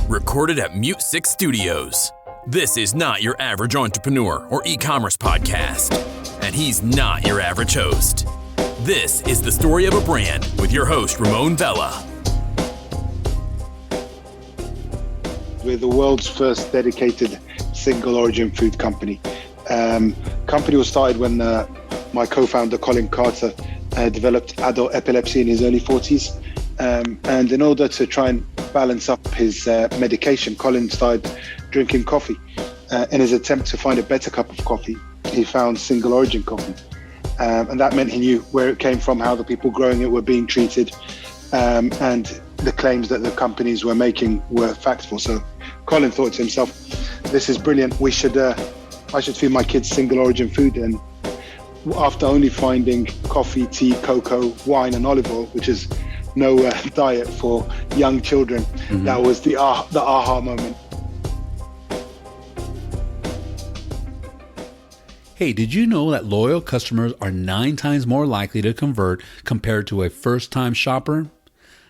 Recorded at Mute 6 Studios. This is not your average entrepreneur or e-commerce podcast. And he's not your average host. This is the story of a brand with your host, Ramon Vella. We're the world's first dedicated single origin food company. Company was started when my co-founder, Colin Carter, developed adult epilepsy in his early 40s. And in order to try and balance up his medication, Colin started drinking coffee. In his attempt to find a better cup of coffee, he found single origin coffee. And that meant he knew where it came from, how the people growing it were being treated, and the claims that the companies were making were factual. So Colin thought to himself, this is brilliant. I should feed my kids single origin food. And after only finding coffee, tea, cocoa, wine, and olive oil, which is no diet for young children, that was the aha moment. Hey, did you know that loyal customers are 9 times more likely to convert compared to a first-time shopper?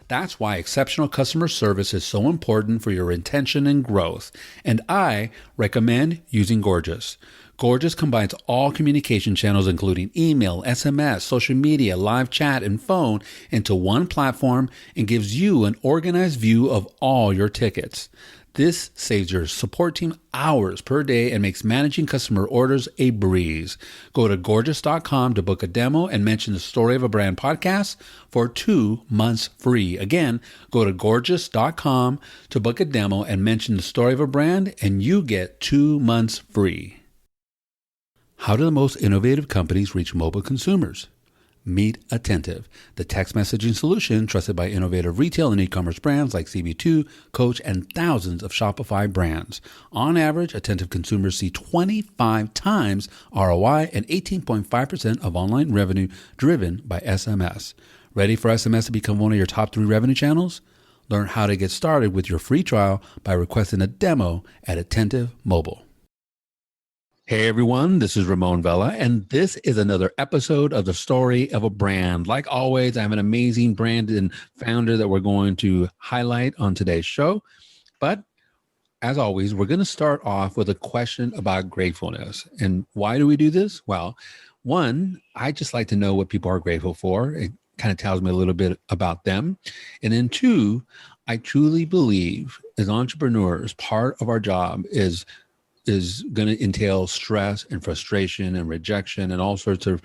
That's why exceptional customer service is so important for your retention and growth. And I recommend using Gorgias. Gorgias combines all communication channels, including email, SMS, social media, live chat, and phone, into one platform and gives you an organized view of all your tickets. This saves your support team hours per day and makes managing customer orders a breeze. Go to gorgeous.com to book a demo and mention the Story of a Brand podcast for 2 months free. Again, go to gorgeous.com to book a demo and mention the Story of a Brand and you get 2 months free. How do the most innovative companies reach mobile consumers? Meet Attentive, the text messaging solution trusted by innovative retail and e-commerce brands like CB2, Coach, and thousands of Shopify brands. On average, Attentive consumers see 25 times ROI and 18.5% of online revenue driven by SMS. Ready for SMS to become one of your top 3 revenue channels? Learn how to get started with your free trial by requesting a demo at Attentive Mobile. Hey everyone, this is Ramon Vella, and this is another episode of the Story of a Brand. Like always, I have an amazing brand and founder that we're going to highlight on today's show. But as always, we're going to start off with a question about gratefulness. And why do we do this? Well, one, I just like to know what people are grateful for. It kind of tells me a little bit about them. And then 2, I truly believe as entrepreneurs, part of our job is going to entail stress and frustration and rejection and all sorts of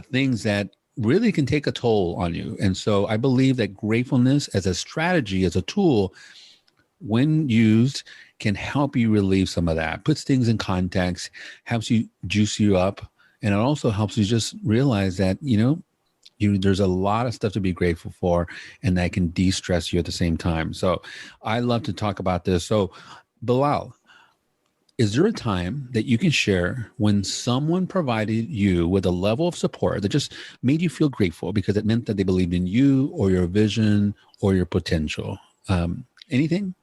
things that really can take a toll on you. And so I believe that gratefulness as a strategy, as a tool, when used, can help you relieve some of that, puts things in context, helps you juice you up. And it also helps you just realize that, there's a lot of stuff to be grateful for, and that can de-stress you at the same time. So I love to talk about this. So Bilal, is there a time that you can share when someone provided you with a level of support that just made you feel grateful because it meant that they believed in you or your vision or your potential? Anything?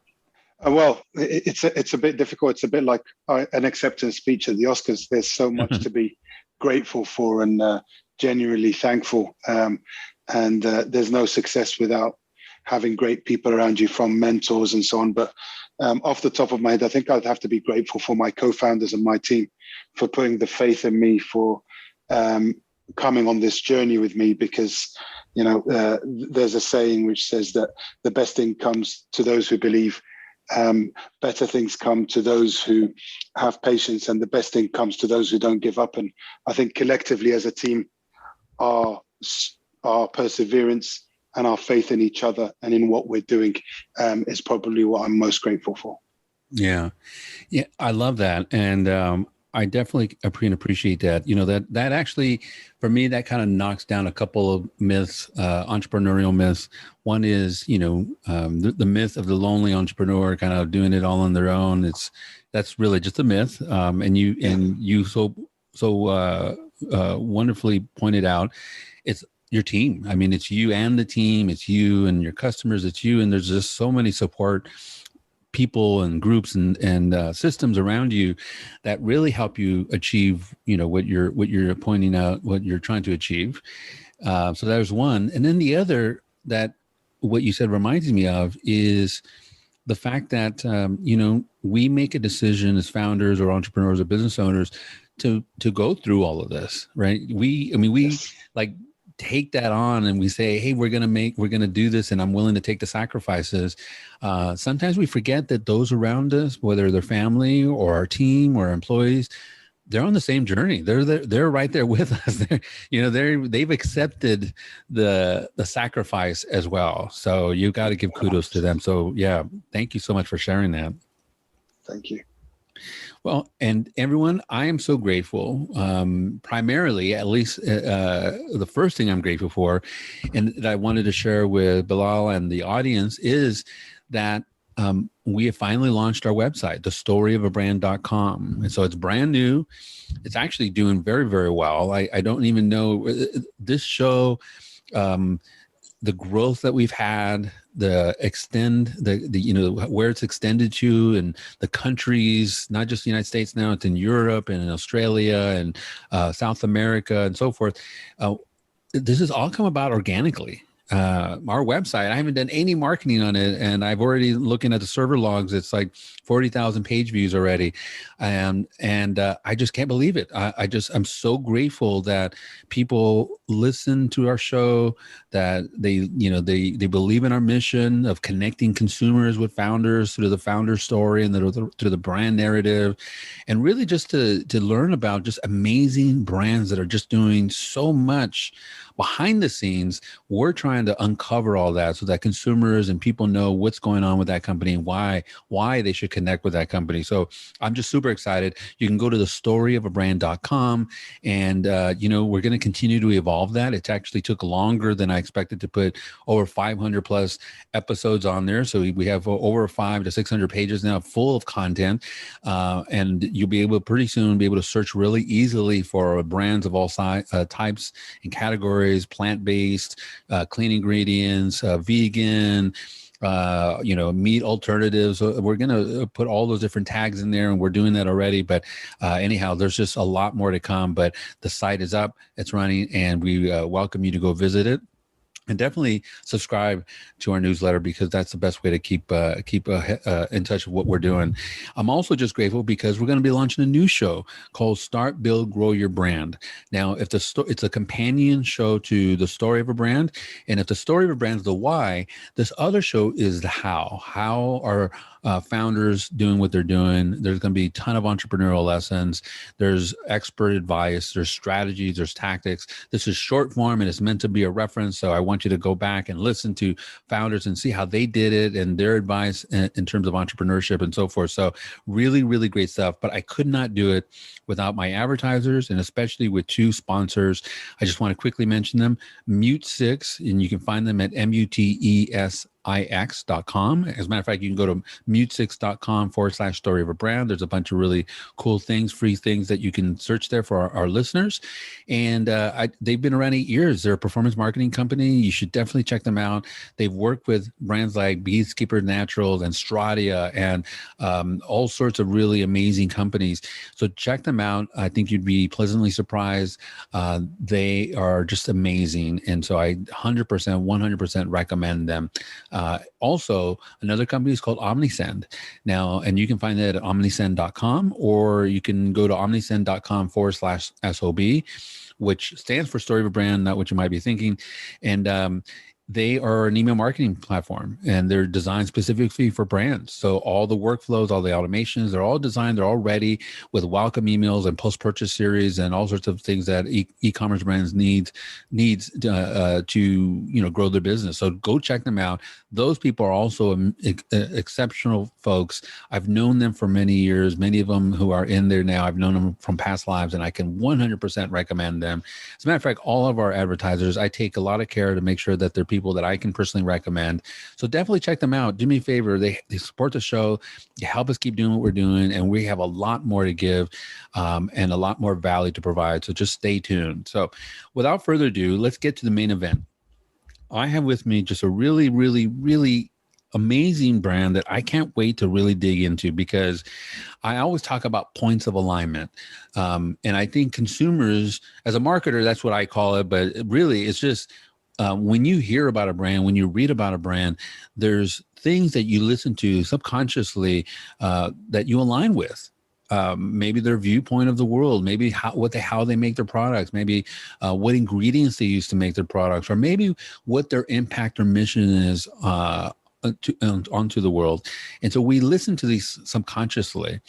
Well, it's a bit difficult. It's a bit like an acceptance speech at the Oscars. There's so much to be grateful for and genuinely thankful. And there's no success without having great people around you, from mentors and so on. But off the top of my head, I think I'd have to be grateful for my co-founders and my team for putting the faith in me, for coming on this journey with me, because, there's a saying which says that the best thing comes to those who believe, better things come to those who have patience, and the best thing comes to those who don't give up. And I think collectively as a team, our perseverance and our faith in each other and in what we're doing is probably what I'm most grateful for. Yeah, I love that. And I definitely appreciate that. That actually, for me, that kind of knocks down a couple of myths, entrepreneurial myths. One is, the myth of the lonely entrepreneur kind of doing it all on their own. That's really just a myth. And you so wonderfully pointed out, it's your team. I mean, it's you and the team, it's you and your customers, it's you. And there's just so many support people and groups and systems around you that really help you achieve, what you're pointing out, what you're trying to achieve. So there's one. And then the other, that what you said reminds me of, is the fact that, we make a decision as founders or entrepreneurs or business owners to go through all of this, right? We Yes. like take that on and we say, hey, we're going to do this, and I'm willing to take the sacrifices. Sometimes we forget that those around us, whether they're family or our team or employees, they're on the same journey. They're right there with us. They've accepted the sacrifice as well. So you got to give kudos to them. So yeah, thank you so much for sharing that. Thank you. Well, and everyone, I am so grateful. Primarily, at least the first thing I'm grateful for, and that I wanted to share with Bilal and the audience, is that we have finally launched our website, thestoryofAbrand.com. And so it's brand new. It's actually doing very, very well. I don't even know this show, the growth that we've had, the where it's extended to, and the countries, not just the United States now, it's in Europe and in Australia and South America and so forth. This has all come about organically. Our website, I haven't done any marketing on it, and I've already looking at the server logs. It's like 40,000 page views already, and I just can't believe it. I'm so grateful that people listen to our show, that they believe in our mission of connecting consumers with founders through the founder story and through the brand narrative, and really just to learn about just amazing brands that are just doing so much behind the scenes. We're trying to uncover all that so that consumers and people know what's going on with that company and why they should connect with that company. So I'm just super excited. You can go to thestoryofAbrand.com, and we're going to continue to evolve that. It actually took longer than I expected to put over 500 plus episodes on there. So we have over 500 to 600 pages now full of content, and you'll be able pretty soon be able to search really easily for brands of all types and categories. Plant-based, clean ingredients, vegan, meat alternatives. We're going to put all those different tags in there, and we're doing that already. But anyhow, there's just a lot more to come. But the site is up, it's running, and we welcome you to go visit it. And definitely subscribe to our newsletter, because that's the best way to keep in touch with what we're doing. I'm also just grateful because we're going to be launching a new show called Start, Build, Grow Your Brand. Now, if it's a companion show to The Story of a Brand, and if The Story of a Brand is the why, this other show is the how. How are founders doing what they're doing? There's going to be a ton of entrepreneurial lessons. There's expert advice. There's strategies. There's tactics. This is short form, and it's meant to be a reference. So I want you to go back and listen to founders and see how they did it and their advice in terms of entrepreneurship and so forth. So really, really great stuff. But I could not do it without my advertisers, and especially with two sponsors. I just want to quickly mention them. Mute6, and you can find them at mutesix.com. As a matter of fact, you can go to mute6.com/story of a brand. There's a bunch of really cool things, free things that you can search there for our listeners. And they've been around 8 years. They're a performance marketing company. You should definitely check them out. They've worked with brands like Beekeeper Naturals and Stradia and all sorts of really amazing companies. So check them out. I think you'd be pleasantly surprised. They are just amazing. And so I 100% recommend them. Also, another company is called Omnisend. Now, and you can find that at omnisend.com, or you can go to omnisend.com/SOB, which stands for Story of a Brand, not what you might be thinking. And they are an email marketing platform, and they're designed specifically for brands. So all the workflows, all the automations, they're all designed, they're all ready with welcome emails and post-purchase series and all sorts of things that e-commerce brands needs to grow their business. So go check them out. Those people are also exceptional folks. I've known them for many years. Many of them who are in there now, I've known them from past lives, and I can 100% recommend them. As a matter of fact, all of our advertisers, I take a lot of care to make sure that they're people that I can personally recommend. So definitely check them out. Do me a favor. They support the show. They help us keep doing what we're doing. And we have a lot more to give and a lot more value to provide. So just stay tuned. So without further ado, let's get to the main event. I have with me just a really, really, really amazing brand that I can't wait to really dig into, because I always talk about points of alignment. And I think consumers, as a marketer, that's what I call it. But really, it's just when you hear about a brand, when you read about a brand, there's things that you listen to subconsciously that you align with. Maybe their viewpoint of the world, maybe how they make their products, maybe what ingredients they use to make their products, or maybe what their impact or mission is onto the world. And so we listen to these subconsciously.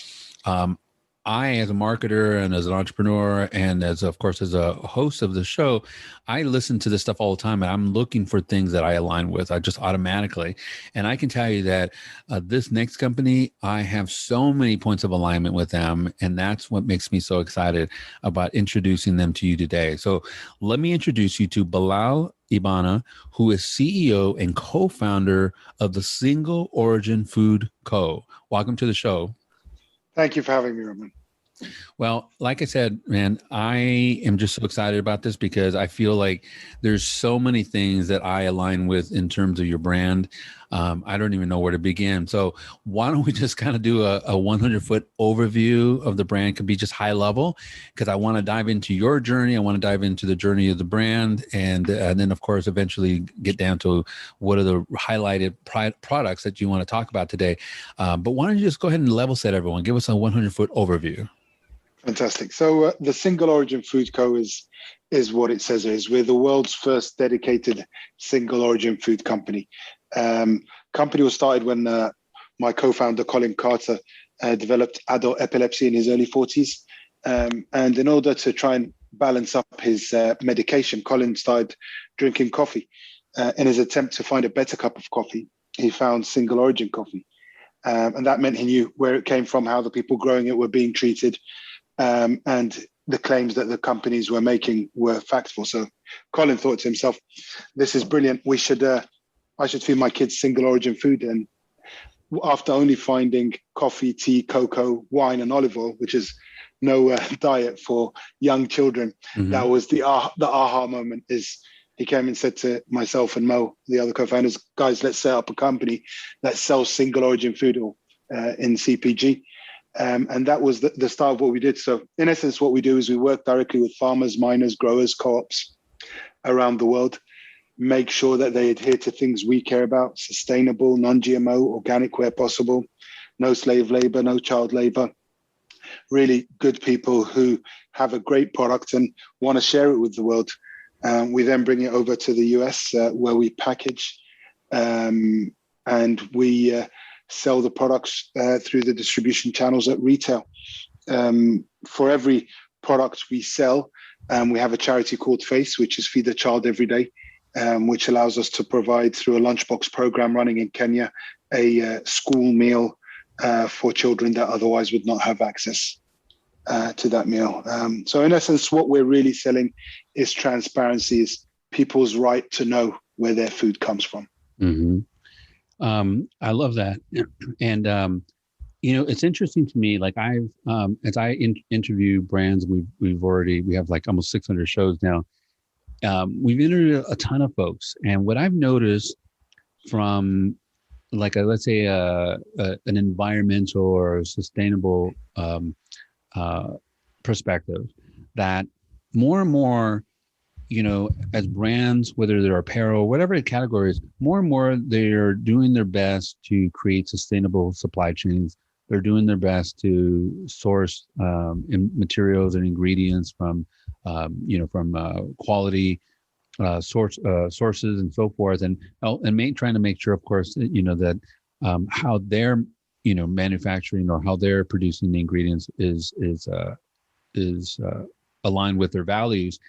I, as a marketer and as an entrepreneur and as a host of the show, I listen to this stuff all the time, and I'm looking for things that I align with. I just automatically, and I can tell you that this next company, I have so many points of alignment with them, and that's what makes me so excited about introducing them to you today. So let me introduce you to Bilal Ibana, who is CEO and co-founder of the Single Origin Food Co. Welcome to the show. Thank you for having me, Roman. Well, like I said, man, I am just so excited about this because I feel like there's so many things that I align with in terms of your brand. I don't even know where to begin. So why don't we just kind of do a 100-foot overview of the brand? It could be just high level, because I want to dive into your journey. I want to dive into the journey of the brand, and then, of course, eventually get down to what are the highlighted products that you want to talk about today. But why don't you just go ahead and level set everyone? Give us a 100-foot overview. Fantastic. So the Single Origin Food Co. is what it says it is. We're the world's first dedicated single origin food company. Company was started when my co-founder Colin Carter developed adult epilepsy in his early 40s, and in order to try and balance up his medication, Colin started drinking coffee. In his attempt to find a better cup of coffee, he found single origin coffee, and that meant he knew where it came from, how the people growing it were being treated, and the claims that the companies were making were factual. So Colin thought to himself, "This is brilliant. I should feed my kids single origin food." And after only finding coffee, tea, cocoa, wine, and olive oil, which is no diet for young children, that was the aha moment. Is he came and said to myself and Mo, the other co-founders, "Guys, let's set up a company that sells single origin food in CPG." And that was the start of what we did. So in essence, what we do is we work directly with farmers, miners, growers, co-ops around the world, make sure that they adhere to things we care about: sustainable, non-GMO, organic where possible, no slave labor, no child labor, really good people who have a great product and want to share it with the world. We then bring it over to the US where we package and we sell the products through the distribution channels at retail. For every product we sell, we have a charity called FACE, which is Feed a Child Every Day, which allows us to provide, through a lunchbox program running in Kenya, a school meal for children that otherwise would not have access to that meal. So in essence, what we're really selling is transparency, is people's right to know where their food comes from. Mm-hmm. I love that. And, it's interesting to me, like I've, as I interview brands, we have like almost 600 shows now. We've interviewed a ton of folks. And what I've noticed from like, let's say an environmental or sustainable perspective, that more and more, as brands, whether they're apparel, whatever the category is, more and more they're doing their best to create sustainable supply chains. They're doing their best to source materials and ingredients from quality sources and so forth, and trying to make sure, of course, that how they're manufacturing or how they're producing the ingredients is aligned with their values.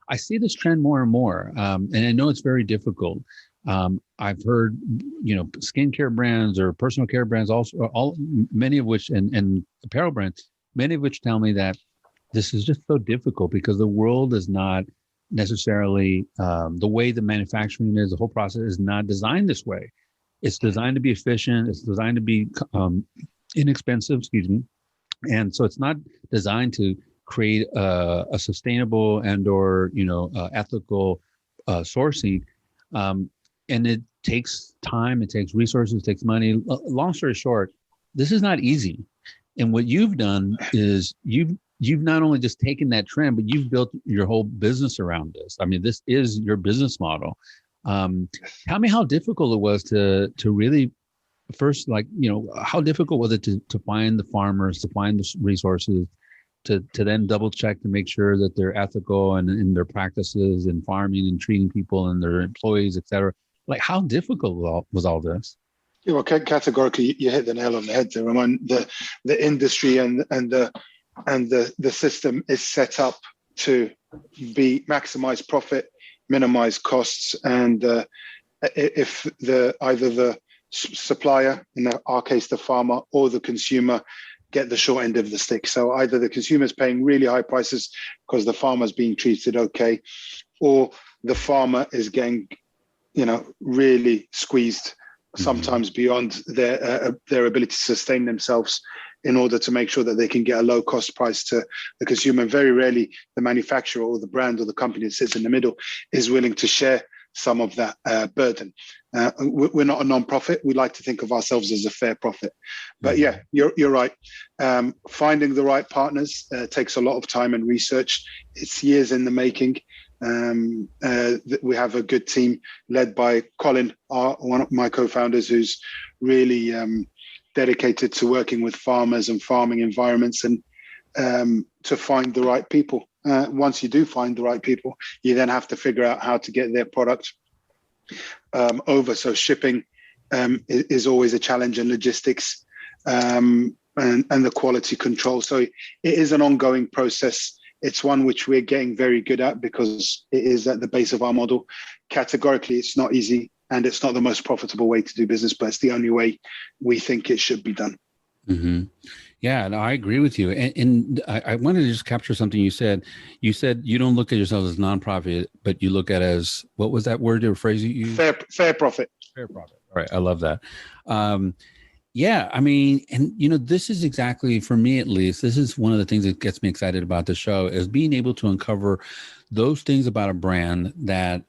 I see this trend more and more, and I know it's very difficult. I've heard, skincare brands or personal care brands, also many of which, and apparel brands, many of which tell me that this is just so difficult because the world is not necessarily the way the manufacturing is. The whole process is not designed this way. It's designed to be efficient. It's designed to be inexpensive. And so it's not designed to create a sustainable and or ethical sourcing, and it takes time, it takes resources, it takes money. Long story short, this is not easy. And what you've done is you've you've not only just taken that trend, but you've built your whole business around this. I mean, this is your business model. Tell me how difficult it was to really first, like, how difficult was it to find the farmers, to find the resources, to then double check to make sure that they're ethical and in their practices and farming and treating people and their employees, et cetera. Like, how difficult was all this? Yeah, well, categorically, you hit the nail on the head there, Ramon. The industry and the system is set up to maximize profit, minimize costs, and if either the supplier, in our case the farmer, or the consumer get the short end of the stick. So either the consumer is paying really high prices because the farmer is being treated okay, or the farmer is getting, really squeezed, sometimes beyond their ability to sustain themselves, in order to make sure that they can get a low cost price to the consumer. Very rarely the manufacturer or the brand or the company that sits in the middle is willing to share some of that burden. We're not a non-profit. We like to think of ourselves as a fair profit. But yeah, you're right. Finding the right partners takes a lot of time and research. It's years in the making. We have a good team led by Colin, one of my co-founders, who's really dedicated to working with farmers and farming environments, and to find the right people. Once you do find the right people, you then have to figure out how to get their product over. So shipping is always a challenge, and logistics, and the quality control. So it is an ongoing process. It's one which we're getting very good at because it is at the base of our model. Categorically, it's not easy, and it's not the most profitable way to do business, but it's the only way we think it should be done. Mm-hmm. Yeah, no, I agree with you. And I wanted to just capture something you said. You said you don't look at yourself as nonprofit, but you look at it as, what was that word or phrase you used? Fair profit. Fair profit. All right. I love that. Yeah, I mean, and this is exactly, for me at least, this is one of the things that gets me excited about the show, is being able to uncover those things about a brand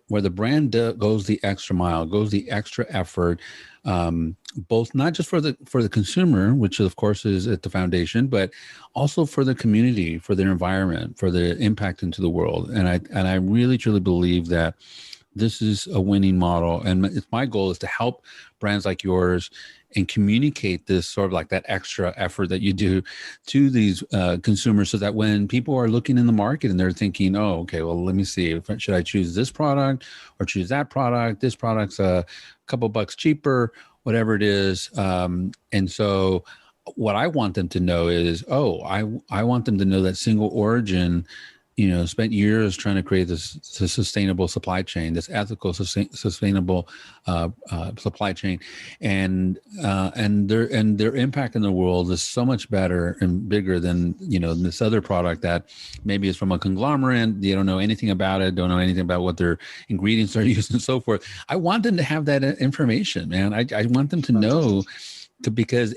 where the brand goes the extra mile, goes the extra effort, both not just for the consumer, which of course is at the foundation, but also for the community, for their environment, for the impact into the world. And I really truly believe that this is a winning model, and it's my goal is to help brands like yours and communicate this sort of like that extra effort that you do to these consumers, so that when people are looking in the market and they're thinking, oh, okay, well, let me see, should I choose this product or choose that product? This product's a couple bucks cheaper, whatever it is. And so what I want them to know is, I want them to know that single origin, spent years trying to create this sustainable supply chain, this ethical, sustainable supply chain, and their impact in the world is so much better and bigger than this other product that maybe is from a conglomerate. You don't know anything about it, don't know anything about what their ingredients are used and so forth. I want them to have that information, man. I want them to know, because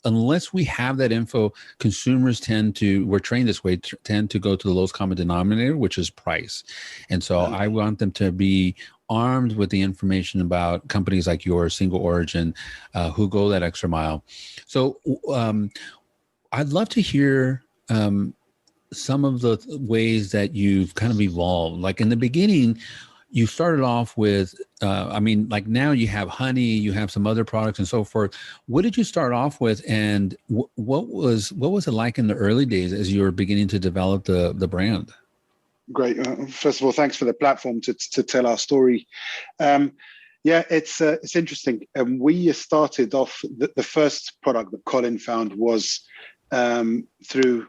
unless we have that info, consumers we're trained this way, tend to go to the lowest common denominator, which is price. And so I want them to be armed with the information about companies like yours, single origin, who go that extra mile. So I'd love to hear some of the ways that you've kind of evolved. Like in the beginning, you started off with, like now you have honey, you have some other products and so forth. What did you start off with, and what was it like in the early days as you were beginning to develop the brand? Great. First of all, thanks for the platform to tell our story. It's interesting. We started off, the first product that Colin found was through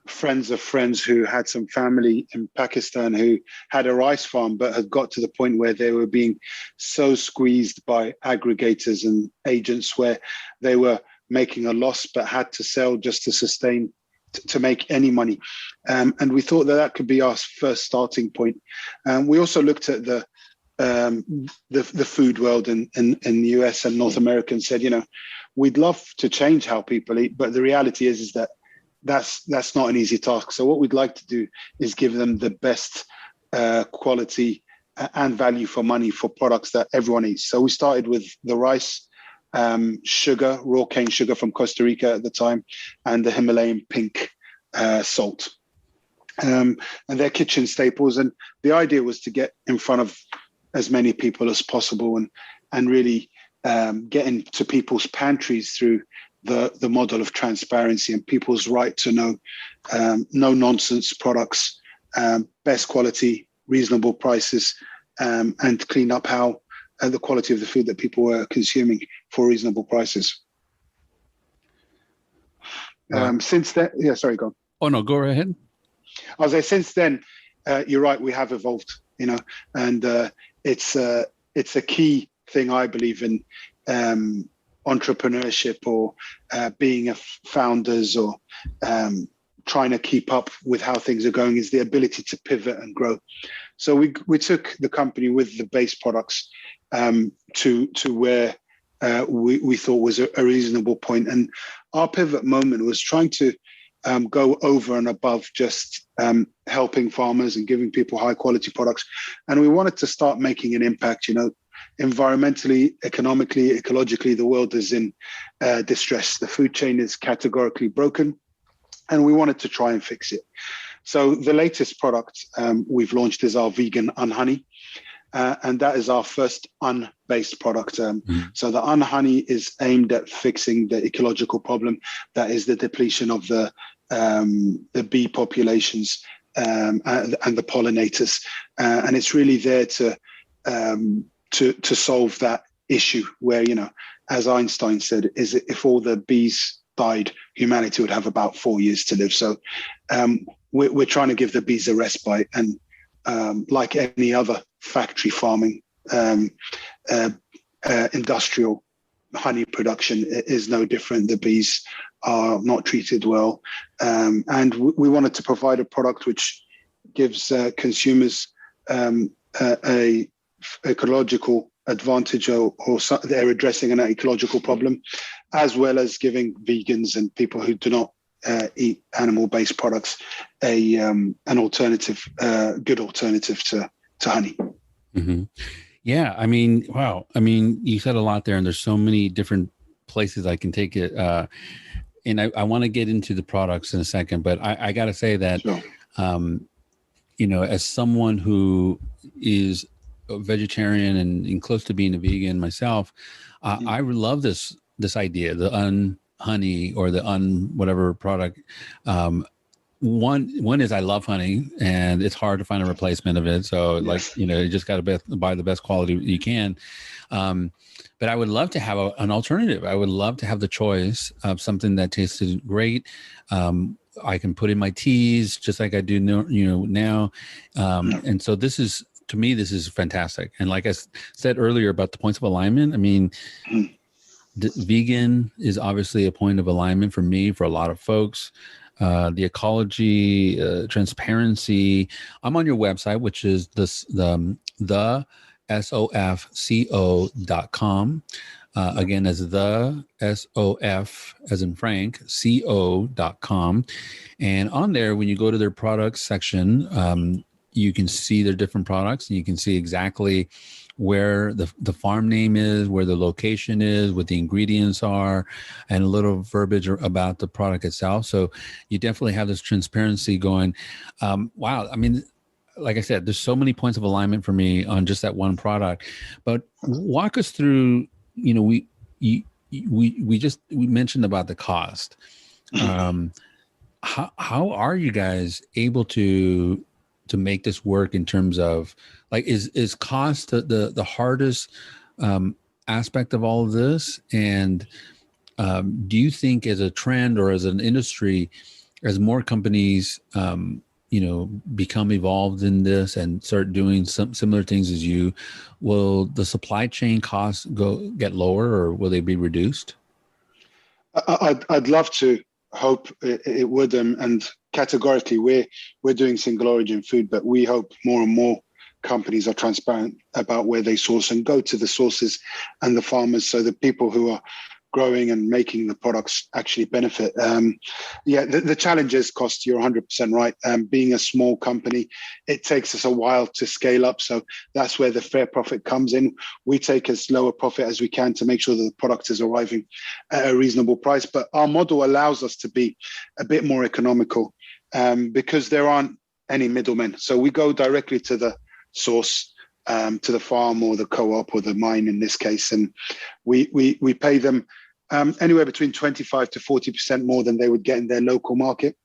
friends of friends who had some family in Pakistan who had a rice farm, but had got to the point where they were being so squeezed by aggregators and agents where they were making a loss, but had to sell just to sustain, to make any money. And we thought that could be our first starting point. We also looked at the food world in the US and North America and said, we'd love to change how people eat, but the reality is that that's not an easy task. So what we'd like to do is give them the best quality and value for money for products that everyone eats. So we started with the rice, sugar, raw cane sugar from Costa Rica at the time, and the Himalayan pink salt. and they're kitchen staples. And the idea was to get in front of as many people as possible and really get into people's pantries through the model of transparency and people's right to know no nonsense products, best quality, reasonable prices, and clean up how the quality of the food that people were consuming for reasonable prices. Since then, sorry, go on. Oh no, go ahead. I was like, since then, you're right, we have evolved, and it's a key thing, I believe, in entrepreneurship or being a founders or trying to keep up with how things are going, is the ability to pivot and grow. So we took the company with the base products to where we thought was a reasonable point. And our pivot moment was trying to go over and above just helping farmers and giving people high quality products. And we wanted to start making an impact, environmentally, economically, ecologically. The world is in distress. The food chain is categorically broken, and we wanted to try and fix it. So the latest product we've launched is our vegan unhoney. And that is our first un-based product. So the unhoney is aimed at fixing the ecological problem, that is the depletion of the bee populations and the pollinators. And it's really there to solve that issue where, as Einstein said, is if all the bees died, humanity would have about 4 years to live. So we're trying to give the bees a respite, and like any other factory farming, industrial honey production is no different. The bees are not treated well. And we wanted to provide a product which gives consumers a ecological advantage, or they're addressing an ecological problem, as well as giving vegans and people who do not eat animal-based products an alternative, good alternative to honey. Mm-hmm. Yeah, wow. You said a lot there, and there's so many different places I can take it. And I want to get into the products in a second, but I got to say that, sure. As someone who is a vegetarian and close to being a vegan myself, I love this idea, the honey or the whatever product. One is I love honey, and it's hard to find a replacement of it. So yes. You just got to buy the best quality you can. But I would love to have an alternative. I would love to have the choice of something that tasted great. I can put in my teas just like I do now. And so to me, this is fantastic. And like I said earlier about the points of alignment, the vegan is obviously a point of alignment for me, for a lot of folks. The ecology, transparency. I'm on your website, which is the SOFCO.com. Again, as the SOF as in Frank, CO.com. And on there, when you go to their products section, you can see their different products, and you can see exactly where the farm name is, where the location is, what the ingredients are, and a little verbiage about the product itself. So you definitely have this transparency going. Wow. Like I said, there's so many points of alignment for me on just that one product. But walk us through, we mentioned about the cost. How are you guys able to make this work in terms of, like, is cost the hardest aspect of all of this? And do you think as a trend or as an industry, as more companies become evolved in this and start doing some similar things as you, will the supply chain costs get lower, or will they be reduced? I'd love to hope it would, and categorically we're doing single origin food, but we hope more and more companies are transparent about where they source and go to the sources and the farmers, so that people who are growing and making the products actually benefit. The challenges cost, you're 100% right. Being a small company, it takes us a while to scale up. So that's where the fair profit comes in. We take as low a profit as we can to make sure that the product is arriving at a reasonable price. But our model allows us to be a bit more economical because there aren't any middlemen. So we go directly to the source, to the farm or the co-op or the mine in this case, and we pay them anywhere between 25 to 40% more than they would get in their local market.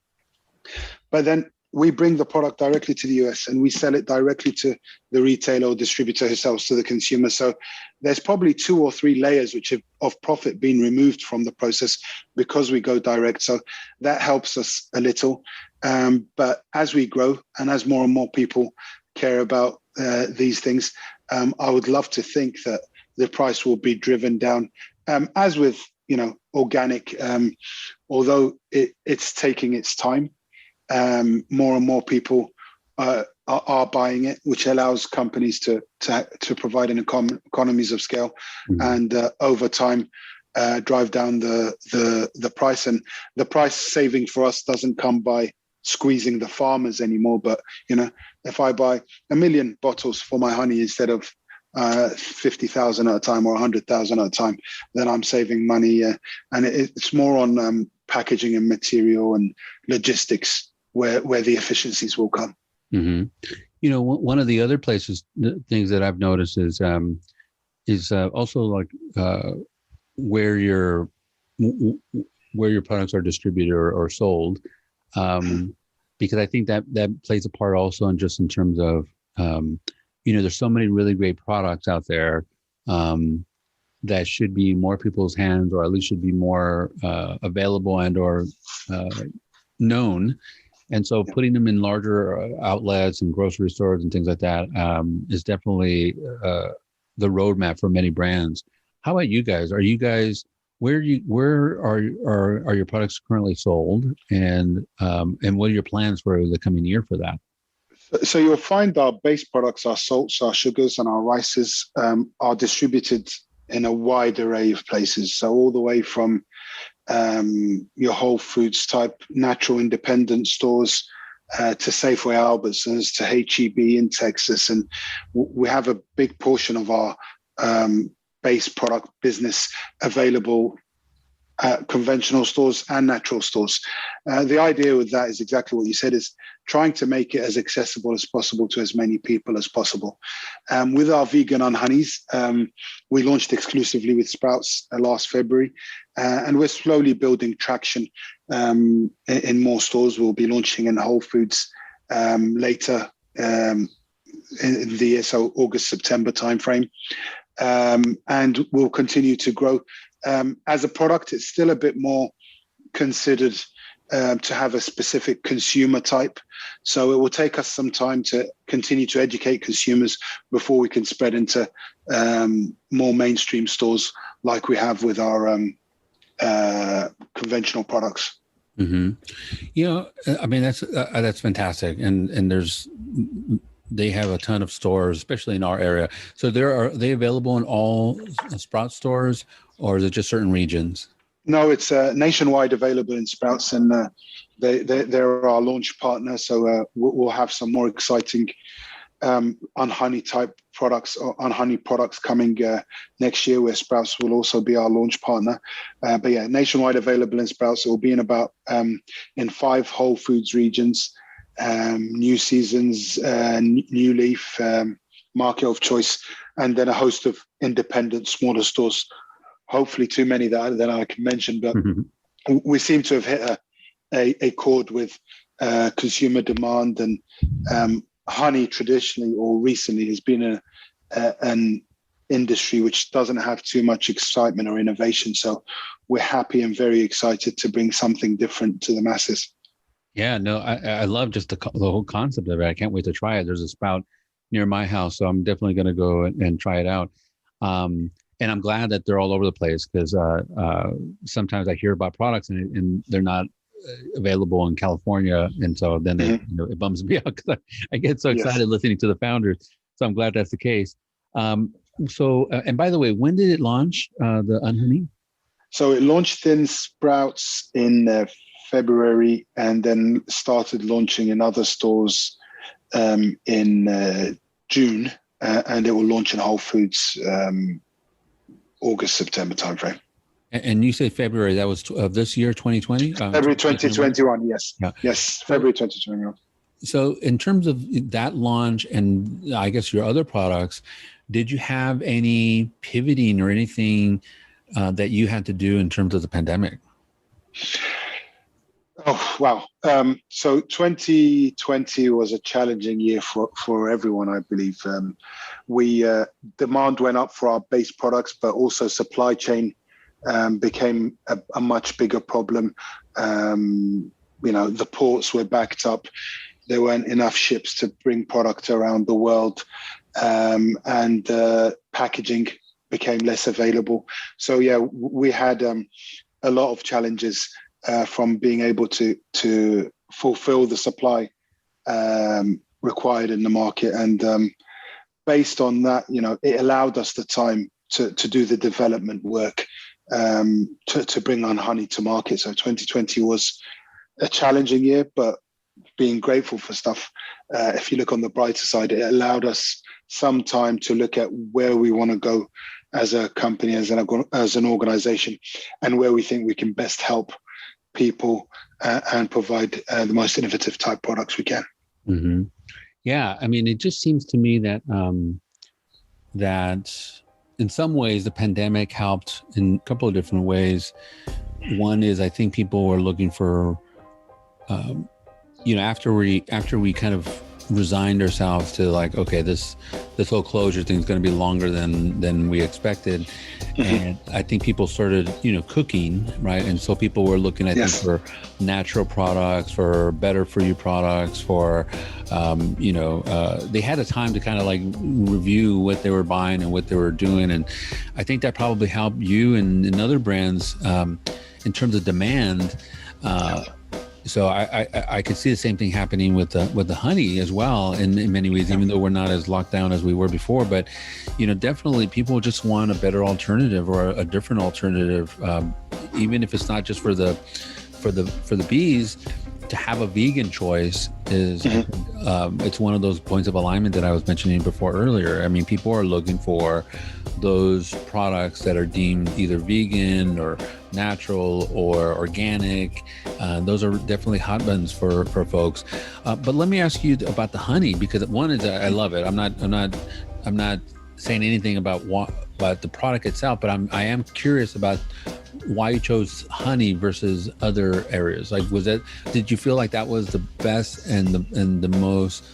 But then we bring the product directly to the US and we sell it directly to the retailer or distributor who sells to the consumer. So there's probably 2 or 3 layers which have of profit been removed from the process because we go direct. So that helps us a little. But as we grow and as more and more people care about these things, I would love to think that the price will be driven down. As with, organic, although it's taking its time, more and more people are buying it, which allows companies to provide an economies of scale, and over time drive down the price. And the price saving for us doesn't come by squeezing the farmers anymore, but if I buy 1 million bottles for my honey instead of 50,000 at a time or 100,000 at a time, then I'm saving money, and it's more on packaging and material and logistics where the efficiencies will come. Mm-hmm. One of the other things that I've noticed is also like where your products are distributed or sold, because I think that plays a part also in terms of there's so many really great products out there that should be more people's hands, or at least should be more available and or known. And so putting them in larger outlets and grocery stores and things like that is definitely the roadmap for many brands. How about you guys? Are you guys where are your products currently sold, and what are your plans for the coming year for that? So you'll find our base products, our salts, our sugars, and our rices are distributed in a wide array of places. So all the way from your Whole Foods type natural independent stores to Safeway, Albertsons, to H-E-B in Texas. And we have a big portion of our base product business available at conventional stores and natural stores. The idea with that is exactly what you said, is trying to make it as accessible as possible to as many people as possible. With our vegan on honeys, we launched exclusively with Sprouts last February, and we're slowly building traction in more stores. We'll be launching in Whole Foods later in the year, so August, September timeframe. And we'll continue to grow. As a product, it's still a bit more considered to have a specific consumer type. So it will take us some time to continue to educate consumers before we can spread into more mainstream stores like we have with our conventional products. Mm-hmm. I mean, that's fantastic. And they have a ton of stores, especially in our area. So are they available in all Sprout stores, or is it just certain regions? No, it's nationwide available in Sprouts, and they're our launch partner. So we'll have some more exciting on-honey type products, or on-honey products coming next year, where Sprouts will also be our launch partner. But yeah, nationwide available in Sprouts. It will be in 5 Whole Foods regions, New Seasons, New Leaf, Market of Choice, and then a host of independent smaller stores. Hopefully too many that I can mention, but we seem to have hit a chord with consumer demand, and honey traditionally or recently has been an industry which doesn't have too much excitement or innovation. So we're happy and very excited to bring something different to the masses. Yeah, no, I love just the whole concept of it. I can't wait to try it. There's a Sprout near my house, so I'm definitely going to go and try it out. And I'm glad that they're all over the place, because sometimes I hear about products and they're not available in California. And so then it bums me out, because I get so excited listening to the founders. So I'm glad that's the case. And by the way, when did it launch, the Unhoney? So it launched in Sprouts in February, and then started launching in other stores in June, and it will launch in Whole Foods August, September timeframe. And you say February, that was of this year, 2020? February 2021, yes. Yeah. Yes, February 2021. So in terms of that launch and I guess your other products, did you have any pivoting or anything that you had to do in terms of the pandemic? Oh, wow. So 2020 was a challenging year for everyone, I believe. We demand went up for our base products, but also supply chain became a much bigger problem. The ports were backed up. There weren't enough ships to bring product around the world, and packaging became less available. So yeah, we had a lot of challenges from being able to fulfill the supply required in the market. And based on that, it allowed us the time to do the development work to bring on honey to market. So 2020 was a challenging year, but being grateful for stuff. If you look on the brighter side, it allowed us some time to look at where we want to go as a company, as an organization, and where we think we can best help people and provide the most innovative type products we can. Mm-hmm. Yeah, I mean, it just seems to me that that in some ways the pandemic helped in a couple of different ways. One is I think people were looking for, after we kind of resigned ourselves to like, okay, this whole closure thing is going to be longer than we expected. Mm-hmm. And I think people started, cooking, right? And so people were looking, I think, for natural products, for better for you products, for, they had a time to kind of like review what they were buying and what they were doing. And I think that probably helped you and other brands in terms of demand. So I could see the same thing happening with the honey as well in many ways, even though we're not as locked down as we were before. But, definitely people just want a better alternative or a different alternative, even if it's not just for the bees. To have a vegan choice is it's one of those points of alignment that I was mentioning before earlier. I mean, people are looking for those products that are deemed either vegan or natural or organic. Those are definitely hot buttons for folks. But let me ask you about the honey, because one is I love it. I'm not saying anything about the product itself, but I am curious about why you chose honey versus other areas. Like, did you feel like that was the best and the most,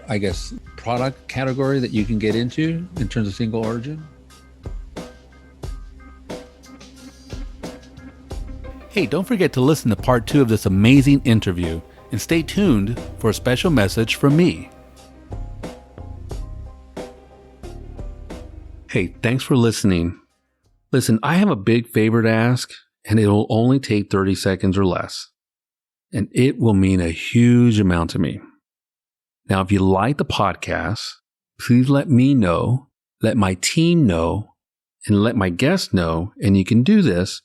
I guess, product category that you can get into in terms of single origin? Hey, don't forget to listen to part 2 of this amazing interview and stay tuned for a special message from me. Hey, thanks for listening. Listen, I have a big favor to ask, and it'll only take 30 seconds or less. And it will mean a huge amount to me. Now, if you like the podcast, please let me know, let my team know, and let my guests know. And you can do this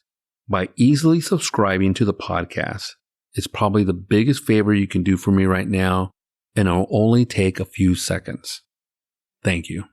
by easily subscribing to the podcast. It's probably the biggest favor you can do for me right now, and it'll only take a few seconds. Thank you.